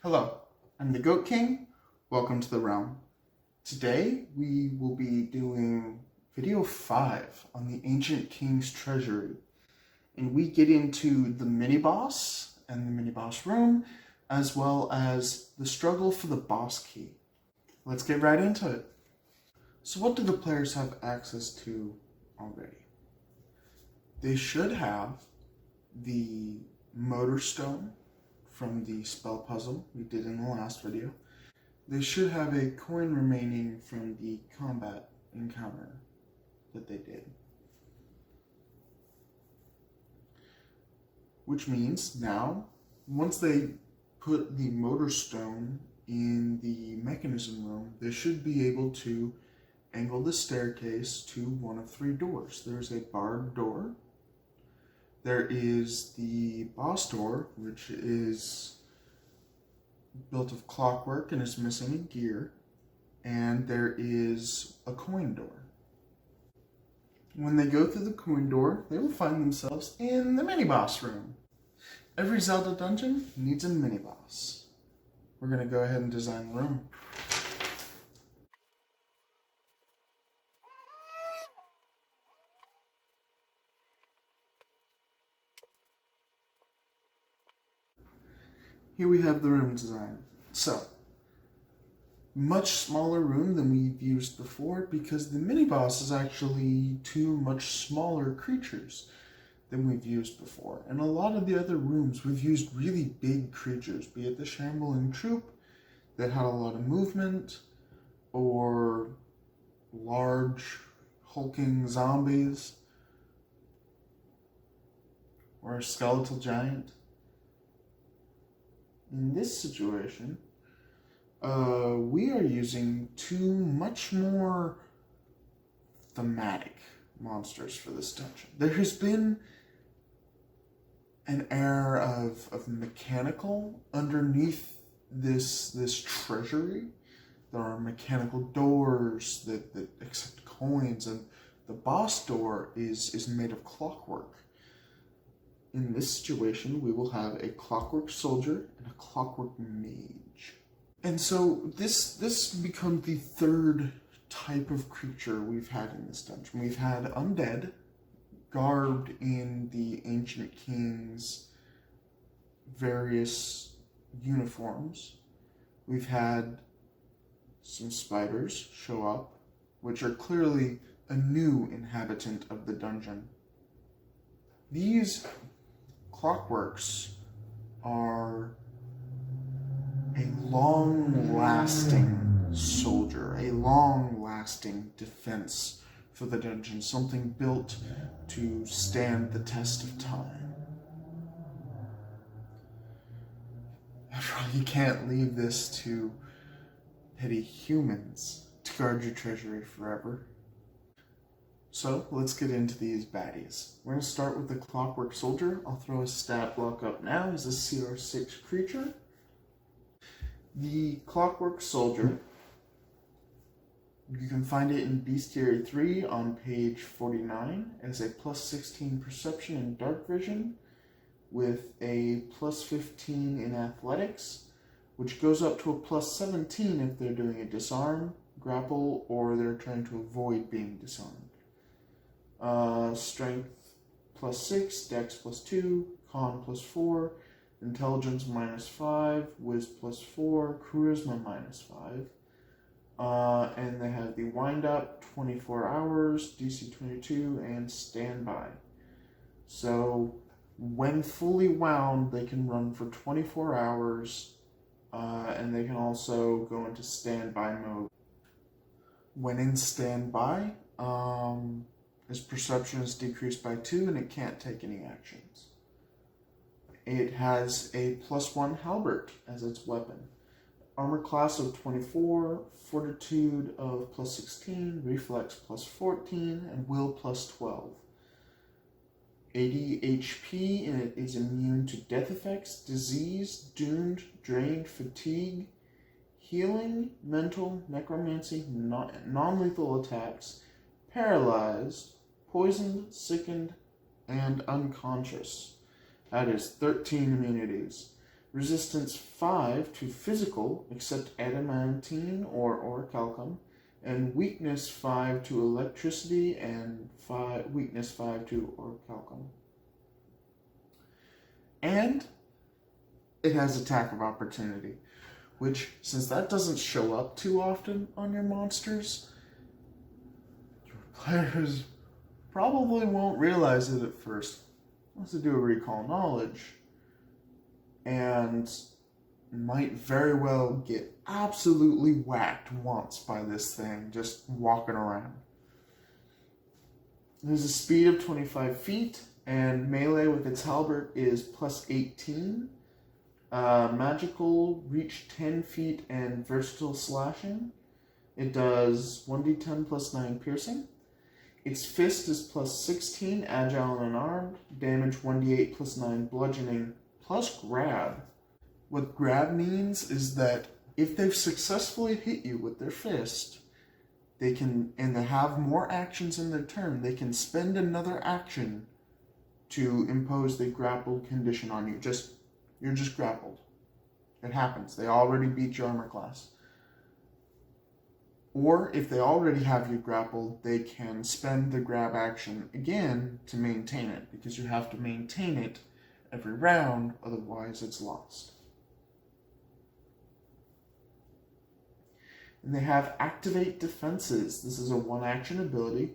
Hello, I'm the Goat King. Welcome to the realm. Today we will be doing video 5 on the Ancient King's Treasury. And we get into the mini-boss and the mini-boss room, as well as the struggle for the boss key. Let's get right into it. So what do the players have access to already? They should have the motor stone from the spell puzzle we did in the last video. They should have a coin remaining from the combat encounter that they did. Which means now, once they put the motor stone in the mechanism room, they should be able to angle the staircase to one of 3 doors. There's a barred door. There is the boss door, which is built of clockwork and is missing a gear. And there is a coin door. When they go through the coin door, they will find themselves in the mini-boss room. Every Zelda dungeon needs a mini-boss. We're going to go ahead and design the room. Here we have the room design. So, much smaller room than we've used before because the mini-boss is actually 2 much smaller creatures than we've used before. And a lot of the other rooms we've used really big creatures, be it the shambling troop that had a lot of movement, or large hulking zombies, or a skeletal giant. In this situation, we are using 2 much more thematic monsters for this dungeon. There has been an air of mechanical underneath this treasury. There are mechanical doors that accept coins, and the boss door is made of clockwork. In this situation, we will have a Clockwork Soldier and a Clockwork Mage. And so this becomes the 3rd type of creature we've had in this dungeon. We've had undead, garbed in the Ancient King's various uniforms. We've had some spiders show up, which are clearly a new inhabitant of the dungeon. These clockworks are a long-lasting soldier, a long-lasting defense for the dungeon, something built to stand the test of time. After all, you can't leave this to petty humans to guard your treasury forever. So, let's get into these baddies. We're going to start with the Clockwork Soldier. I'll throw a stat block up now. He's a CR6 creature. The Clockwork Soldier, you can find it in Bestiary 3 on page 49 as a plus 16 perception and dark vision with a plus 15 in athletics, which goes up to a plus 17 if they're doing a disarm, grapple, or they're trying to avoid being disarmed. Strength plus 6, Dex plus 2, Con plus 4, Intelligence minus 5, Wiz plus 4, Charisma minus 5. And they have the Wind Up, 24 hours, DC 22, and Standby. So, when fully wound, they can run for 24 hours, and they can also go into Standby mode. When in Standby, his perception is decreased by 2, and it can't take any actions. It has a plus 1 halberd as its weapon. Armor class of 24, fortitude of plus 16, reflex plus 14, and will plus 12. 80 HP, and it is immune to death effects, disease, doomed, drained, fatigue, healing, mental, necromancy, non-lethal attacks, paralyzed, poisoned, sickened, and unconscious. That is 13 immunities. Resistance 5 to physical, except adamantine or orichalcum, and weakness 5 to electricity and weakness 5 to orichalcum. And it has attack of opportunity, which, since that doesn't show up too often on your monsters, your players probably won't realize it at first, unless they do a recall knowledge, and might very well get absolutely whacked once by this thing just walking around. There's a speed of 25 feet, and melee with its halberd is plus 18. Magical, reach 10 feet, and versatile slashing. It does 1d10 plus 9 piercing. Its fist is plus 16, agile and unarmed. Damage 1d8 plus 9 bludgeoning, plus grab. What grab means is that if they've successfully hit you with their fist, they can, and they have more actions in their turn, they can spend another action to impose the grappled condition on you. You're just grappled. It happens. They already beat your armor class. Or if they already have you grappled, they can spend the grab action again to maintain it, because you have to maintain it every round, otherwise it's lost. And they have activate defenses. This is a one-action ability.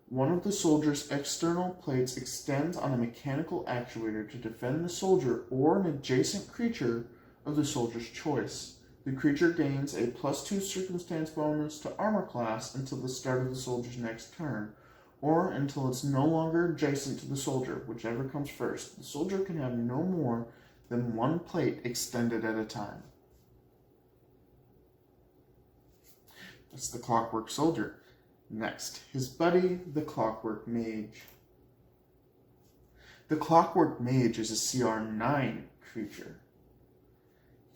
One of the soldier's external plates extends on a mechanical actuator to defend the soldier or an adjacent creature of the soldier's choice. The creature gains a +2 circumstance bonus to armor class until the start of the soldier's next turn, or until it's no longer adjacent to the soldier, whichever comes first. The soldier can have no more than one plate extended at a time. That's the Clockwork Soldier. Next, his buddy, the Clockwork Mage. The Clockwork Mage is a CR9 creature.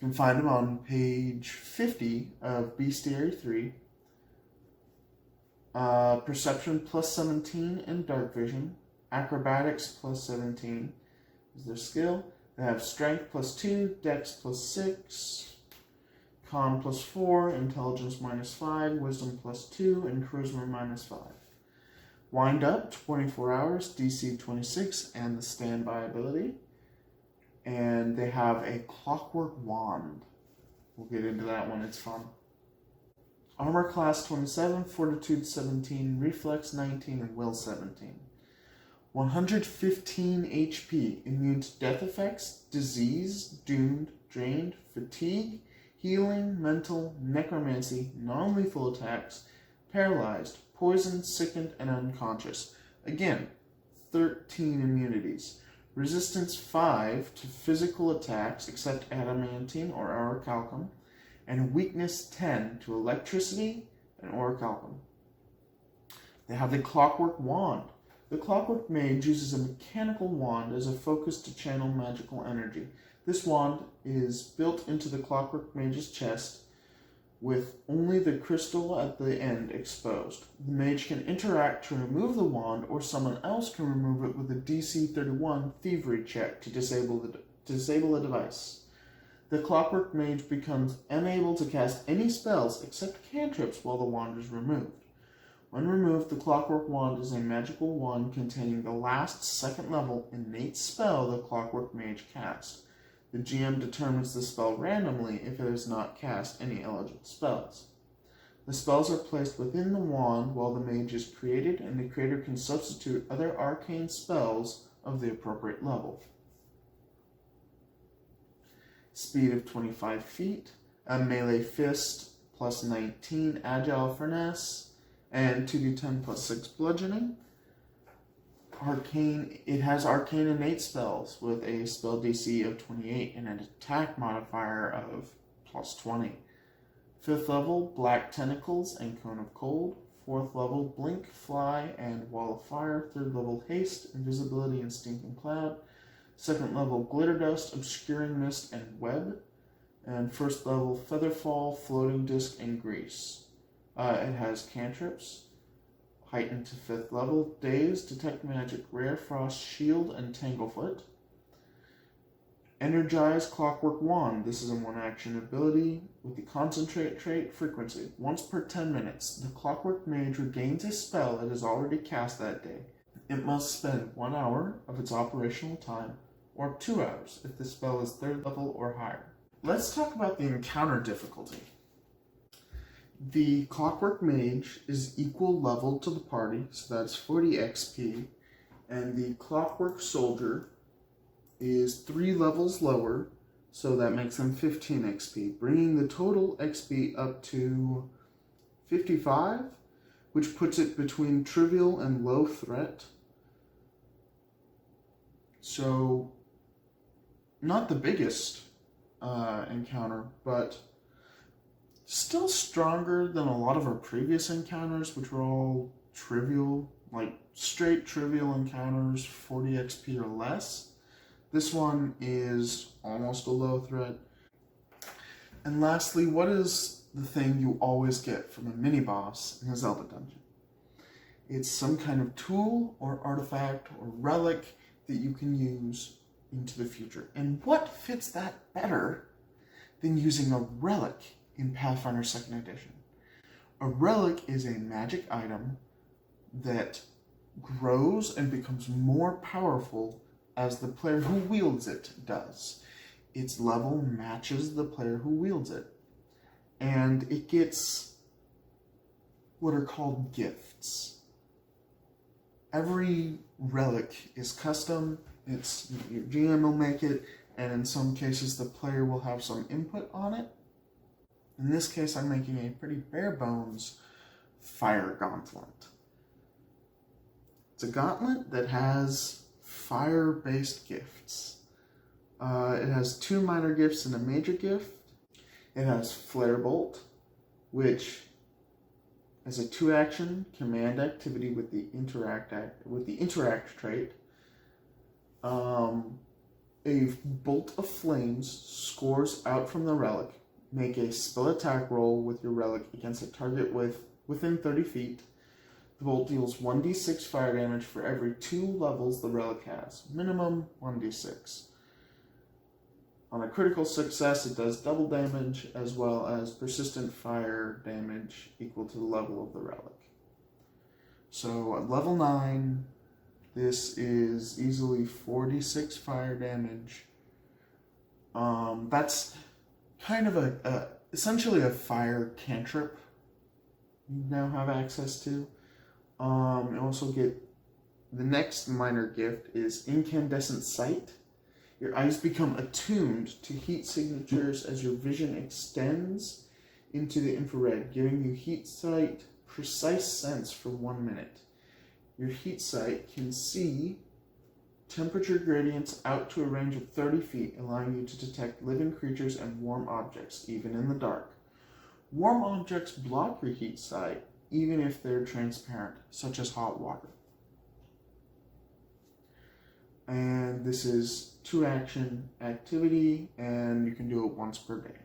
You can find him on page 50 of Bestiary 3. Perception plus 17 and Dark Vision. Acrobatics plus 17 is their skill. They have Strength plus 2, Dex plus 6, Con plus 4, Intelligence minus 5, Wisdom plus 2, and Charisma minus 5. Wind up, 24 hours, DC 26, and the standby ability. And they have a Clockwork Wand. We'll get into that one, it's fun. Armor class 27, Fortitude 17, Reflex 19, and Will 17. 115 HP, immune to death effects, disease, doomed, drained, fatigue, healing, mental, necromancy, non-lethal attacks, paralyzed, poisoned, sickened, and unconscious. Again, 13 immunities. Resistance 5 to physical attacks except adamantine or orichalcum, and weakness 10 to electricity and orichalcum. They have the Clockwork Wand. The Clockwork Mage uses a mechanical wand as a focus to channel magical energy. This wand is built into the Clockwork Mage's chest with only the crystal at the end exposed. The mage can interact to remove the wand, or someone else can remove it with a DC 31 thievery check to disable the device. The Clockwork Mage becomes unable to cast any spells except cantrips while the wand is removed. When removed, the Clockwork Wand is a magical wand containing the last second-level innate spell the Clockwork Mage cast. The GM determines the spell randomly if it has not cast any eligible spells. The spells are placed within the wand while the mage is created, and the creator can substitute other arcane spells of the appropriate level. Speed of 25 feet, a melee fist plus 19, agile finesse, and 2d10 plus 6 bludgeoning. It has arcane innate spells with a spell DC of 28 and an attack modifier of plus 20. 5th level, Black Tentacles and Cone of Cold. 4th level, Blink, Fly, and Wall of Fire. 3rd level, Haste, Invisibility, and Stinking Cloud. 2nd level, Glitter Dust, Obscuring Mist, and Web. And 1st level, Featherfall, Floating Disc, and Grease. It has cantrips. Heightened to 5th level, Daze, Detect Magic, Rare Frost, Shield, and Tanglefoot. Energize Clockwork Wand. This is a 1-action ability with the Concentrate trait frequency. Once per 10 minutes, the Clockwork Mage regains a spell it has already cast that day. It must spend 1 hour of its operational time, or 2 hours if the spell is 3rd level or higher. Let's talk about the encounter difficulty. The Clockwork Mage is equal level to the party, so that's 40 XP, and the Clockwork Soldier is 3 levels lower, so that makes them 15 XP, bringing the total XP up to 55, which puts it between trivial and low threat. So, not the biggest encounter, but still stronger than a lot of our previous encounters, which were all trivial, like straight trivial encounters, 40 XP or less. This one is almost a low threat. And lastly, what is the thing you always get from a mini-boss in a Zelda dungeon? It's some kind of tool or artifact or relic that you can use into the future. And what fits that better than using a relic in Pathfinder 2nd Edition? A relic is a magic item that grows and becomes more powerful as the player who wields it does. Its level matches the player who wields it. And it gets what are called gifts. Every relic is custom. It's your GM will make it, and in some cases the player will have some input on it. In this case, I'm making a pretty bare bones fire gauntlet. It's a gauntlet that has fire-based gifts. It has 2 minor gifts and a major gift. It has Flare Bolt, which is a 2-action command activity with the interact trait. A bolt of flames scores out from the relic. Make a spell attack roll with your relic against a target within 30 feet. The bolt deals 1d6 fire damage for every 2 levels the relic has. Minimum 1d6. On a critical success, it does double damage as well as persistent fire damage equal to the level of the relic. So at level 9, this is easily 46 fire damage. That's kind of essentially a fire cantrip you now have access to. You also get the next minor gift is Incandescent Sight. Your eyes become attuned to heat signatures as your vision extends into the infrared, giving you heat sight precise sense for 1 minute. Your heat sight can see temperature gradients out to a range of 30 feet, allowing you to detect living creatures and warm objects, even in the dark. Warm objects block your heat sight, even if they're transparent, such as hot water. And this is 2-action activity, and you can do it once per day.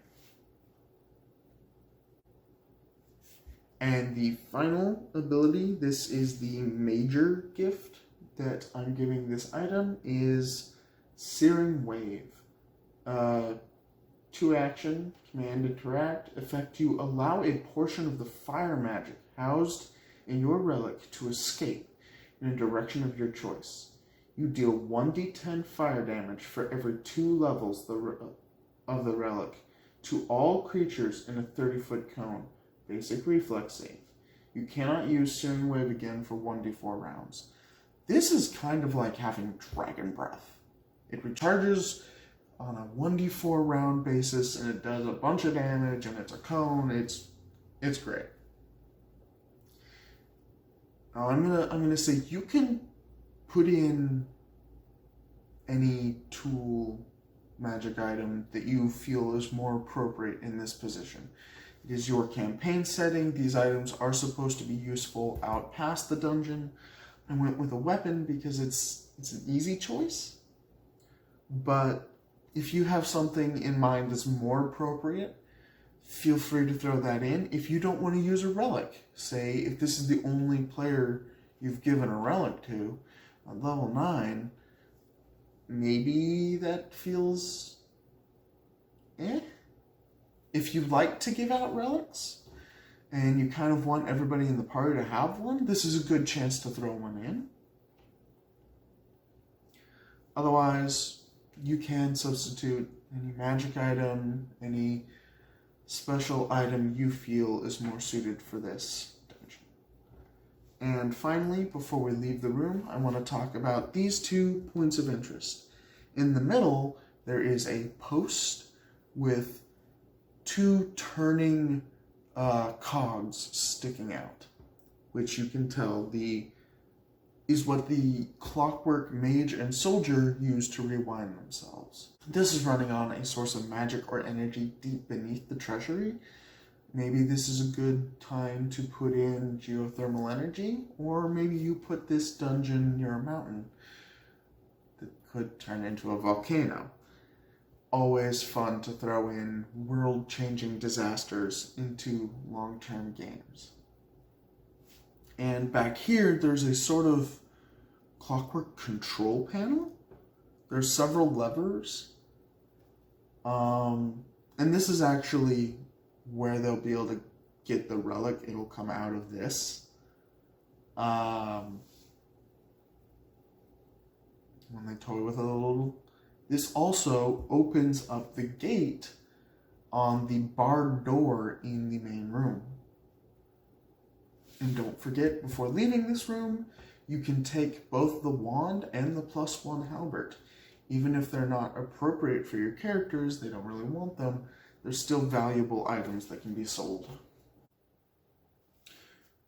And the final ability, this is the major gift that I'm giving this item, is Searing Wave. 2-action, command interact, effect you allow a portion of the fire magic housed in your relic to escape in a direction of your choice. You deal 1d10 fire damage for every 2 levels of the relic to all creatures in a 30-foot cone. Basic reflex save. You cannot use Searing Wave again for 1d4 rounds. This is kind of like having Dragon Breath. It recharges on a 1d4 round basis, and it does a bunch of damage, and it's a cone. It's great. Now I'm gonna say you can put in any tool, magic item that you feel is more appropriate in this position. It is your campaign setting. These items are supposed to be useful out past the dungeon. I went with a weapon because it's an easy choice. But if you have something in mind that's more appropriate, feel free to throw that in. If you don't want to use a relic, say if this is the only player you've given a relic to, at level 9, maybe that feels eh. If you like to give out relics and you kind of want everybody in the party to have one, this is a good chance to throw one in. Otherwise, you can substitute any magic item, any special item you feel is more suited for this dungeon. And finally, before we leave the room, I want to talk about these 2 points of interest. In the middle, there is a post with 2 turning cogs sticking out, which you can tell is what the Clockwork Mage and Soldier use to rewind themselves. This is running on a source of magic or energy deep beneath the Treasury. Maybe this is a good time to put in geothermal energy, or maybe you put this dungeon near a mountain that could turn into a volcano. Always fun to throw in world-changing disasters into long-term games. And back here, there's a sort of clockwork control panel. There's several levers. And this is actually where they'll be able to get the relic. It'll come out of this. When they toy with it a little. This also opens up the gate on the barred door in the main room. And don't forget, before leaving this room, you can take both the wand and the +1 halberd. Even if they're not appropriate for your characters, they don't really want them, they're still valuable items that can be sold.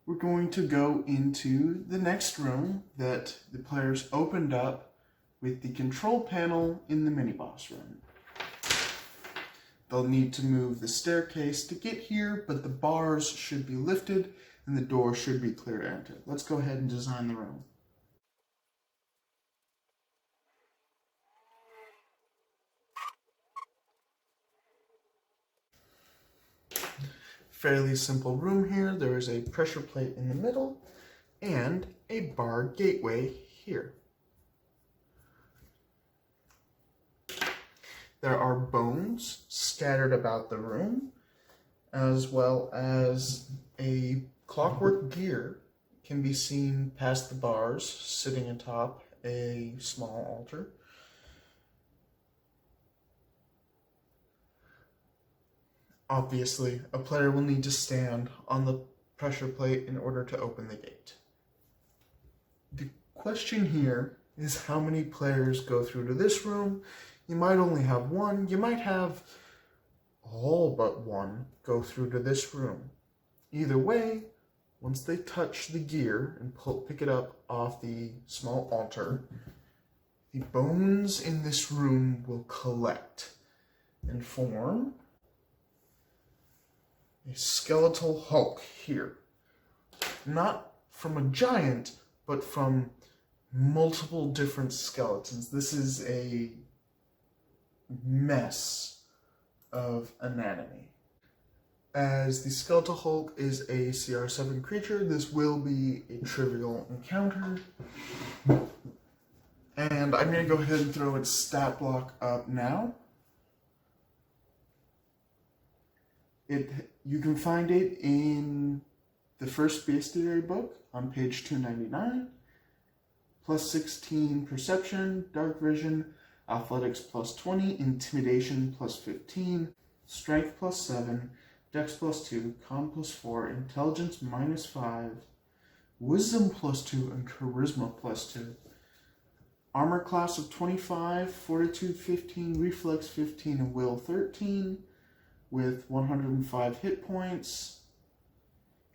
We're going to go into the next room that the players opened up with the control panel in the mini-boss room. They'll need to move the staircase to get here, but the bars should be lifted and the door should be clear to enter. Let's go ahead and design the room. Fairly simple room here. There is a pressure plate in the middle and a barred gateway here. There are bones scattered about the room, as well as a clockwork gear can be seen past the bars, sitting atop a small altar. Obviously, a player will need to stand on the pressure plate in order to open the gate. The question here is how many players go through to this room. You might only have one. You might have all but one go through to this room. Either way, once they touch the gear and pick it up off the small altar, the bones in this room will collect and form a skeletal hulk here. Not from a giant, but from multiple different skeletons. This is a mess of anatomy. As the skeletal hulk is a CR7 creature, this will be a trivial encounter. And I'm going to go ahead and throw its stat block up now. You can find it in the first bestiary book on page 299. +16 perception, dark vision, athletics +20, intimidation +15, strength +7, dex +2, con +4, intelligence -5, wisdom +2, and charisma +2. Armor class of 25, fortitude 15, reflex 15, and will 13, with 105 hit points.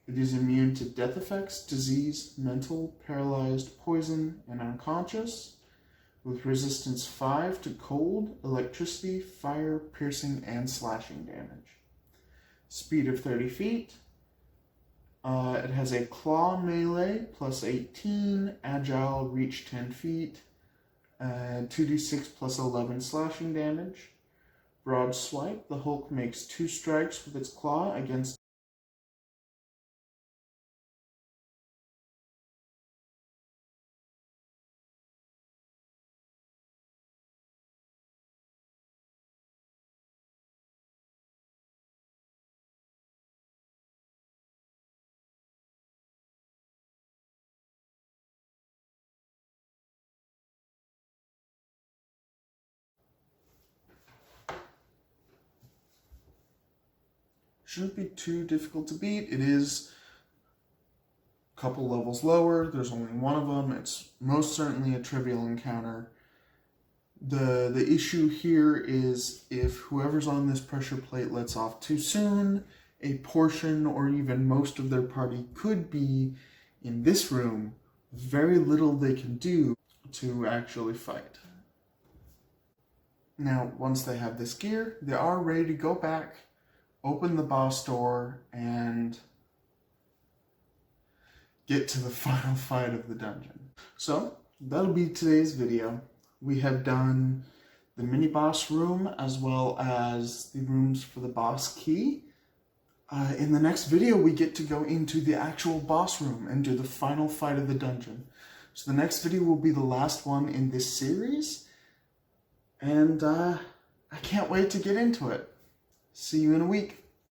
It is immune to death effects, disease, mental, paralyzed, poison, and unconscious, with resistance 5 to cold, electricity, fire, piercing, and slashing damage. Speed of 30 feet. It has a claw melee +18, agile reach 10 feet, 2d6 +11 slashing damage. Broad swipe. The Hulk makes 2 strikes with its claw against shouldn't be too difficult to beat. It is a couple levels lower. There's only one of them. It's most certainly a trivial encounter. The issue here is if whoever's on this pressure plate lets off too soon, a portion or even most of their party could be in this room. Very little they can do to actually fight. Now, once they have this gear, they are ready to go back, open the boss door, and get to the final fight of the dungeon. So, that'll be today's video. We have done the mini-boss room as well as the rooms for the boss key. In the next video, we get to go into the actual boss room and do the final fight of the dungeon. So the next video will be the last one in this series, and I can't wait to get into it. See you in a week.